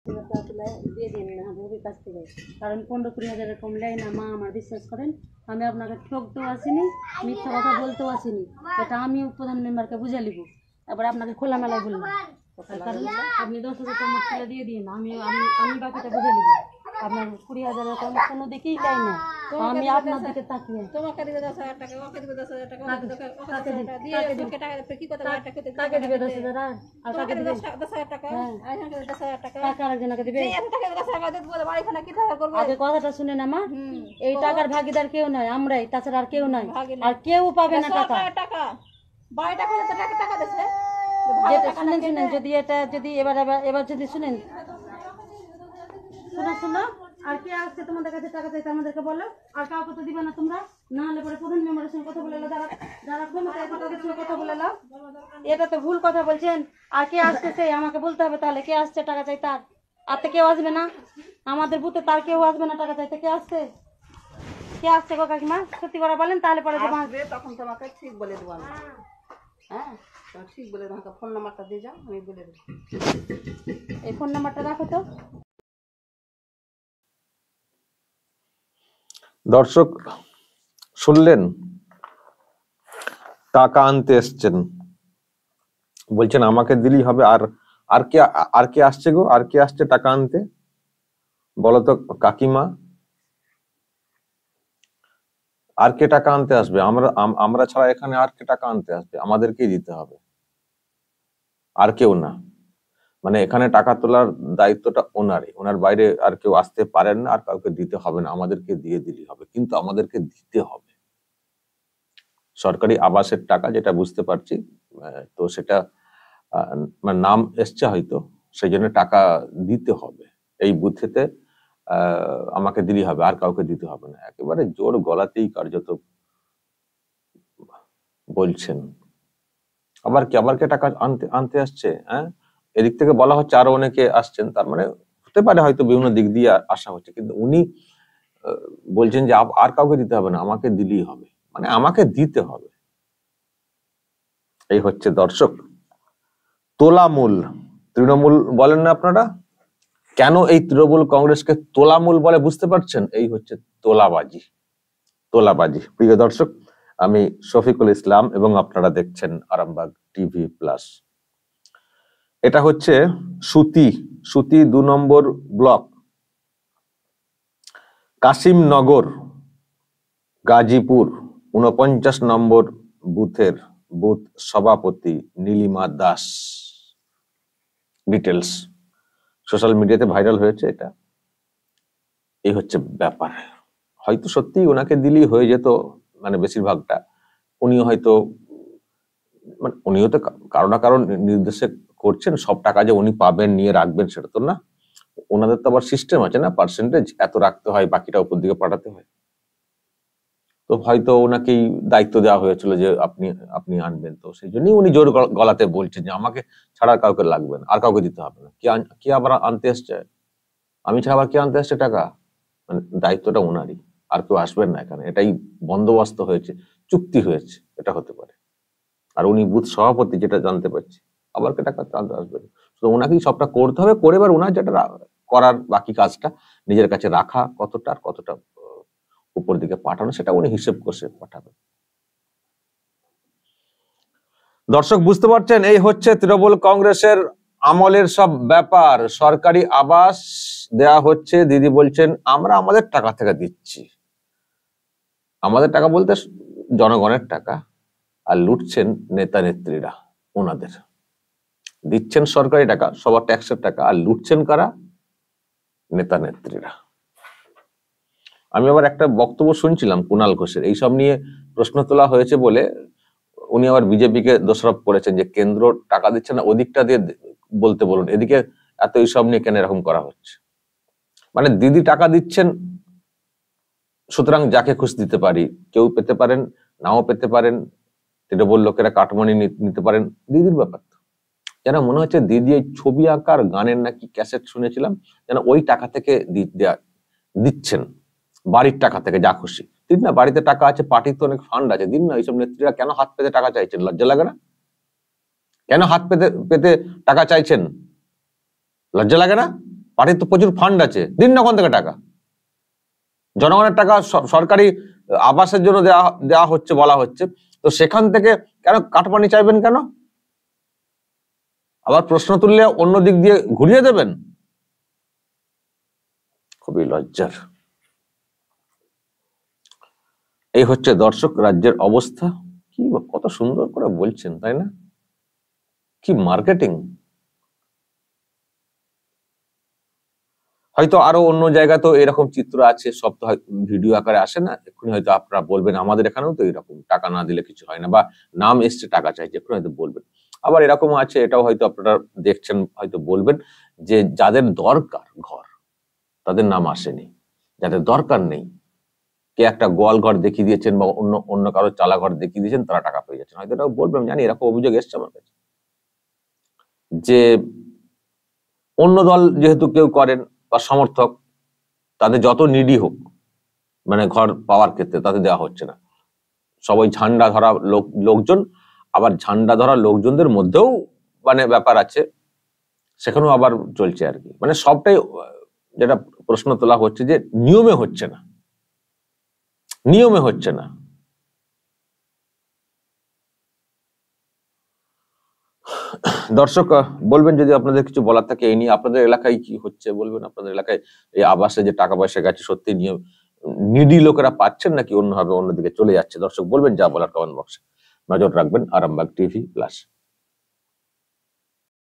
দিয়ে দিন না বউর কাছ থেকে, কারণ 15-20 হাজার কম লেয় না মা। আমার বিশ্বাস করেন, আমি আপনাকে ঠকতেও আসিনি, মিথ্যা কথা বলতেও আসিনি। এটা আমি প্রধান মেম্বারকে বুঝে নিব, তারপরে আপনাকে খোলামেলায় বললাম। কারণ আপনি 10,000 টাকা মোট তুলে দিয়ে দিন, আমি আমি আমি বাকিটা বুঝে নিব। আপনার 20,000 কম কোনো দিকেই চাই না, আমি আপনার দিকে তাকিয়ে। তোমাকে দিবে 10,000 টাকা, ওকে দিবে 10,000 টাকা, ওকে দিবে 10,000 টাকা দিয়ে ওকে টাকা দেবে। কি কথা টাকা কত কাকে দিবে 10,000? আর কাকে দিবে 10,000 টাকা? আর এখানে 10,000 টাকা কাকে আরেকজনকে দিবে? এই এত টাকা 10,000 টাকা দিয়ে বলে বাড়িখানা কি টাকা করবে? আগে কথাটা শুনে না মা, এই টাকার ভাগিদার কেউ নয়, আমরাই, তাছাড়া আর কেউ নাই, আর কেউ পাবে না টাকা। টাকা বাড়ি টাকা তো টাকা টাকা দেছে। যেটা শুনেন শুনেন, যদি এটা যদি এবার যদি শুনেন, শোনো, আর কে আসছে তোমাদের কাছে টাকা চাইতে আমাদেরকে বলো। আর কাউকে তো দিবে না তোমরা, না হলে পরে প্রধান মেম্বারের সঙ্গে কথা বলে নাও, যারা ক্ষমতায় তাদের সঙ্গে কথা বলে নাও। এটা তো ভুল কথা বলছেন। আর কে আসতেছে আমাকে বলতে হবে, তাহলে কে আসছে টাকা চাই তার? আর তো কেউ আসবে না আমাদের বুথে, তার কেউ আসবে না টাকা চাইতে। কে আসছে গো কাকিমা? সত্যি করে বলেন, তাহলে পরে তখন তোমাকে ঠিক বলে দেবো আমি। হ্যাঁ ঠিক বলে তোমাকে ফোন নাম্বারটা দিয়ে যাও, আমি বলে দেবো। এই ফোন নাম্বারটা রাখো তো। দর্শক শুনলেন, টাকা আনতে এসছেন, বলছেন আমাকে দিলেই হবে। আর কে আসছে গো? আর কে আসছে টাকা আনতে বলতো কাকিমা? আর কে টাকা আনতে আসবে? আমরা ছাড়া এখানে আর কে টাকা আনতে আসবে? আমাদেরকেই দিতে হবে, আর কেউ না। মানে এখানে টাকা তোলার দায়িত্বটা ওনারই, ওনার বাইরে আর কেউ আসতে পারেন না, আর কাউকে দিতে হবে না, আমাদেরকে দিয়ে দিলেই হবে। কিন্তু আমাদেরকে দিতে হবে সরকারি আবাসের টাকা, যেটা বুঝতে পারছি। তো সেটা মানে নাম এসছে হয়তো, সেই জন্য টাকা দিতে হবে। এই বুথেতে আমাকে দিলেই হবে, আর কাউকে দিতে হবে না। একেবারে জোর গলাতেই কার্যত বলছেন। আবার কে টাকা আনতে আসছে? হ্যাঁ, এদিক থেকে বলা হচ্ছে আরো অনেকে আসছেন, তার মানে হতে পারে হয়তো বিভিন্ন দিক দিয়ে আসা হচ্ছে, কিন্তু উনি বলছেন যে আর কাউকে দিতে হবে না, আমাকে দিলেই হবে, মানে আমাকে দিতে হবে। এই হচ্ছে দর্শক তোলামূল। তৃণমূল বলেন না আপনারা? কেন এই তৃণমূল কংগ্রেসকে তোলামূল বলে বুঝতে পারছেন? এই হচ্ছে তোলাবাজি। প্রিয় দর্শক, আমি শফিকুল ইসলাম এবং আপনারা দেখছেন আরামবাগ টিভি প্লাস। এটা হচ্ছে সুতি 2 নম্বর ব্লক, কাশিমনগর, গাজীপুর 49 নম্বর বুথের বুথ সভাপতি নীলিমা দাস। ডিটেলস সোশ্যাল মিডিয়াতে ভাইরাল হয়েছে। এটা এই হচ্ছে ব্যাপার। হয়তো সত্যি ওনাকে দিলেই হয়ে যেত, মানে বেশিরভাগটা। উনিও হয়তো, মানে উনিও তো কারো না কারো নির্দেশে করছেন। সব টাকা যে উনি পাবেন নিয়ে রাখবেন সেটা তো না, ওনাদের তো আবার সিস্টেম আছে না, পার্সেন্টেজ এত রাখতে হয়, বাকিটা উপর দিকে পাঠাতে হয়। তো হয়তো ওনাকেই দায়িত্ব দেওয়া হয়েছিল যে আপনি আনবেন, তো সেই জন্যই উনি জোর গলাতে বলছেন যে আমাকে ছাড়া কাউকে লাগবে না, আর কাউকে দিতে হবে না। কি আবার আনতে এসছে? আমি ছাড়া আবার কে আনতে আসছে টাকা? মানে দায়িত্বটা ওনারই, আর কেউ আসবেন না এখানে। এটাই বন্দোবস্ত হয়েছে, চুক্তি হয়েছে, এটা হতে পারে। আর উনি বুথ সভাপতি, যেটা জানতে পারছি, আবার কে টাকা আনতে আসবেন? তো ওনাকেই সবটা করতে হবে, করে এবার ওনার যেটা করার বাকি কাজটা নিজের কাছে রাখা, কতটা আর কতটা উপর দিকে পাঠানো, সেটা উনি হিসেব করে পাঠাবেন। দর্শক বুঝতে পারছেন, এই হচ্ছে তৃণমূল কংগ্রেসের আমলের সব ব্যাপার। সরকারি আবাস দেয়া হচ্ছে, দিদি বলছেন আমরা আমাদের টাকা থেকে দিচ্ছি। আমাদের টাকা বলতে জনগণের টাকা, আর লুটছেন নেতা নেত্রীরা। ওনাদের দিচ্ছেন সরকারি টাকা, সবার ট্যাক্সের টাকা, আর লুটছেন কারা? নেতা নেত্রীরা। আমি আবার একটা বক্তব্য শুনছিলাম কুণাল ঘোষের, এইসব নিয়ে প্রশ্ন তোলা হয়েছে বলে উনি আবার বিজেপিকে দোষারোপ করেছেন যে কেন্দ্র টাকা দিচ্ছে না, ওদিকটা দিয়ে বলতে বলুন, এদিকে এত এইসব নিয়ে কেন এরকম করা হচ্ছে। মানে দিদি টাকা দিচ্ছেন, সুতরাং যাকে খুশি দিতে পারি, কেউ পেতে পারেন, নাও পেতে পারেন, তৃণমূল লোকেরা কাটমানি নিতে পারেন, দিদির ব্যাপার। যেন মনে হচ্ছে দিদি এই ছবি আঁকার গানের নাকি ক্যাসেট শুনেছিলাম, যেন ওই টাকা থেকে দিচ্ছেন, বাড়ির টাকা থেকে যা খুশি দিন না। বাড়িতে টাকা আছে, পার্টির তো অনেক ফান্ড আছে, দিন না। এইসব নেত্রীরা কেন হাত পেতে টাকা চাইছেন? লজ্জা লাগে না? কেন হাত পেতে টাকা চাইছেন? লজ্জা লাগে না? পার্টির তো প্রচুর ফান্ড আছে, দিন না ওখান থেকে টাকা। জনগণের টাকা সরকারি আবাসের জন্য দেওয়া হচ্ছে বলা হচ্ছে, তো সেখান থেকে কেন কাটমানি চাইবেন কেন? আবার প্রশ্ন তুললে অন্য দিক দিয়ে ঘুরিয়ে দেবেন, খুবই লজ্জার। এই হচ্ছে দর্শক রাজ্যের অবস্থা। কি কত সুন্দর করে বলছেন, তাই না? কি মার্কেটিং! হয়তো আরো অন্য জায়গাতেও এরকম চিত্র আছে, সব তো ভিডিও আকারে আসে না। এক্ষুনি হয়তো আপনারা বলবেন আমাদের এখানেও তো এরকম, টাকা না দিলে কিছু হয় না, বা নাম এসছে টাকা চাইছে, এক্ষুনি হয়তো বলবেন। আবার এরকম আছে, এটাও হয়তো আপনারা দেখছেন, হয়তো বলবেন যে যাদের দরকার ঘর তাদের নাম আসেনি, যাদের দরকার নেই, কে একটা গোয়াল ঘর দেখিয়ে দিয়েছেন বা অন্য কারো চালা ঘর দেখিয়ে দিয়েছেন, তারা টাকা পেয়ে যাচ্ছেন, হয়তো এটাও বলবেন। জানি এরকম অভিযোগ এসছে আমার কাছে, যে অন্য দল যেহেতু কেউ করেন বা সমর্থক, তাদের যত নিডি হোক, মানে ঘর পাওয়ার ক্ষেত্রে তাদের দেওয়া হচ্ছে না। সবাই ঝান্ডা ধরা লোকজন, আবার ঝান্ডা ধরা লোকজনদের মধ্যেও মানে ব্যাপার আছে, সেখানেও আবার চলছে আর কি। মানে সবটাই যেটা প্রশ্ন তোলা হচ্ছে যে নিয়মে হচ্ছে না, নিয়মে হচ্ছে না। দর্শক বলবেন যদি আপনাদের কিছু বলার থাকে এই নিয়ে, আপনাদের এলাকায় কি হচ্ছে বলবেন। আপনাদের এলাকায় এই আবাসে যে টাকা পয়সা গেছে, সত্যি নিয়ম নিডি লোকেরা পাচ্ছেন নাকি অন্যভাবে অন্যদিকে চলে যাচ্ছে? দর্শক বলবেন, যা বলার কমেন্ট বক্সে। নজর রাখবেন আরামবাগ টিভি প্লাস।